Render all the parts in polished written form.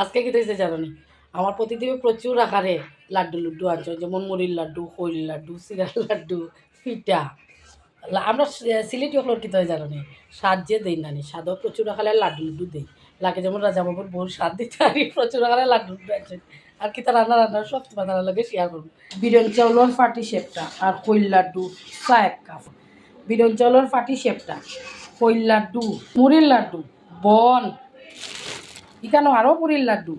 আজকে কি হয়েছে জানো নি? আমার প্রতিদিন প্রচুর আকারে লাড্ডু লুড্ডু আনছে, যেমন মুড়ির লাড্ডু, খৈল লাড্ডু, সিরার লাড্ডু, পিঠা। আমরা সিলেটি হলোর কী হয় জানো নি? স্বাদ যে দেই না নি, স্বাদও প্রচুর আকারে লাড্ডু লুড্ডু দেই। লাগে যেমন রাজাবাবুর বহু স্বাদ দিতে পারি, প্রচুর আকারে লাড্ডু লুড্ডু আনছে। আর কি তার রান্না সব তোমার তার লগে শেয়ার করবো। বিরিয়ানি চাউলের ফাটি শেপটা আর খৈল লাড্ডু চা এক কাপ। বিরিয়ানি চাউলের ফাটি শেপটা, খৈল লাড্ডু, মুড়ির লাড্ডু, বন, এখানেও আরও পুরীর লাড্ডু,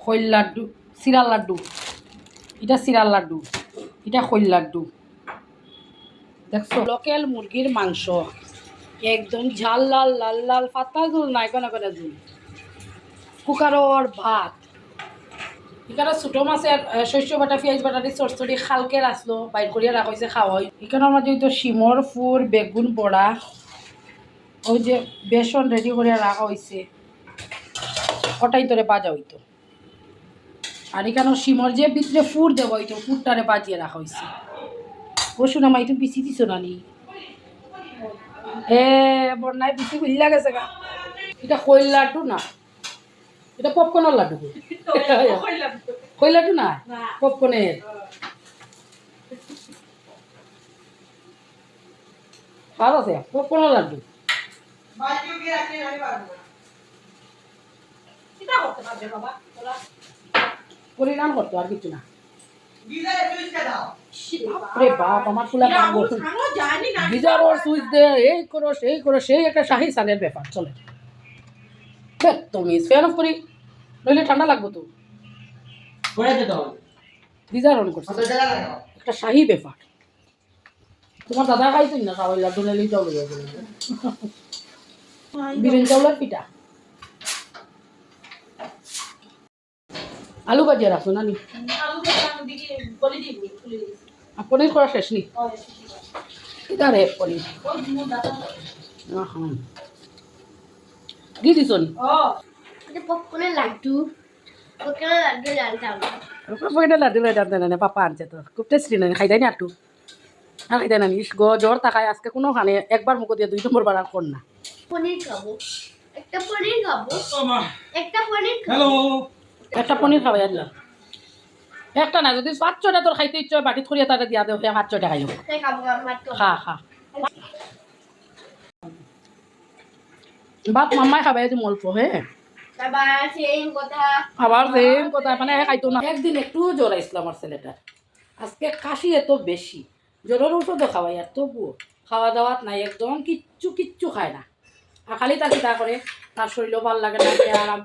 খৈল লাড্ডু, সিরার লাড্ডু, এটা সিরার লাড্ডু, এটা খৈল লাড্ডু। দেখছো লোকাল মুরগির মাংস, একদম ঝাল লাল লাল লাল, পাতা ঝুল নাই কোনো কোনো ঝুল, কুকারর ভাত। এখানে ছোটো মাছের শস্য বাটা পেঁয়াজ বাটা দিয়ে চড়চড়ি খালকে রাখলো বাইর করিয়া রাখা হয়েছে খাওয়া হয়। এখানের মাঝে হয়তো শিমর ফুর, বেগুন বড়া, ওই যে বেসন রেডি করিয়া রাখা হয়েছে, ওটাই তোরে বাজা হইতো। আর এখানেও শিমর যে ভিতরে ফুর দেবো হইতো, ফুরটারে বাজিয়ে রাখা হয়েছে। বসুন আমার একটু বিচি দিছো না নি? বন্যায় বিচি খুললা গেছে গা। এটা খৈল লাড্ডু না, এটা পপকর্নের লাড্ডু। খৈল লাড্ডু না, পপকর্নের। স্বাদ আছে, পপকর্নের লাড্ডু। পরিণাম করতো আর কিছু না। বাপ আমার ফুলা গিজার ওর সুইচ দে, এই করো সেই করো, সেই একটা শাহী সানের ব্যাপার চলে। তুমি ফ্যান অফ করি, নইলে ঠান্ডা লাগবো তো। গিজার অন করছে, একটা শাহী ব্যাপার। তোমার দাদা খাইছেন না খাওয়াই লাড্ডু নাইলেই চাউল বিরিয়ানি চাউলের পিঠা, আলু ভাজিয়া রাখছো না নি? পনির করা শেষ নি? এটা রে পনির কি দিছ নি? পপকর্নের লাড্ডু, লাড্ডু জানতে না পাপা আনছে তো, খুব টেস্টি না, খাইতাই না একটু আর খাইতাই না নিস গো, জ্বর তাকায় আজকে কোনো খানে একবার মুখ দিয়ে 2 নম্বর বার আর কর না। পনির খাবো, একটা পনির খাবো, একটা পনির খাবো, একটা পনির খাওয়াই আনলাম, একটা না যদি 5-6টা তোর খাইতে ইচ্ছা হয় বাটিত করিয়া তারা দিয়া দেও, 5-6টা খাইও। খা খা বাপ মাম্মাই খাবাই তুমি অল্প, হ্যাঁ আবার সেম কথা, মানে খাইতো না। একদিন একটু জ্বর আসলো আমার ছেলেটার, আজকে কাশি এত বেশি, জ্বরের ওষুধও খাওয়াই আর তবুও খাওয়া দাওয়াত নাই, একদম কিচ্ছু কিচ্ছু খায় না। আর খালি তাকে তা করে, তার শরীরও ভালো লাগে না, আরাম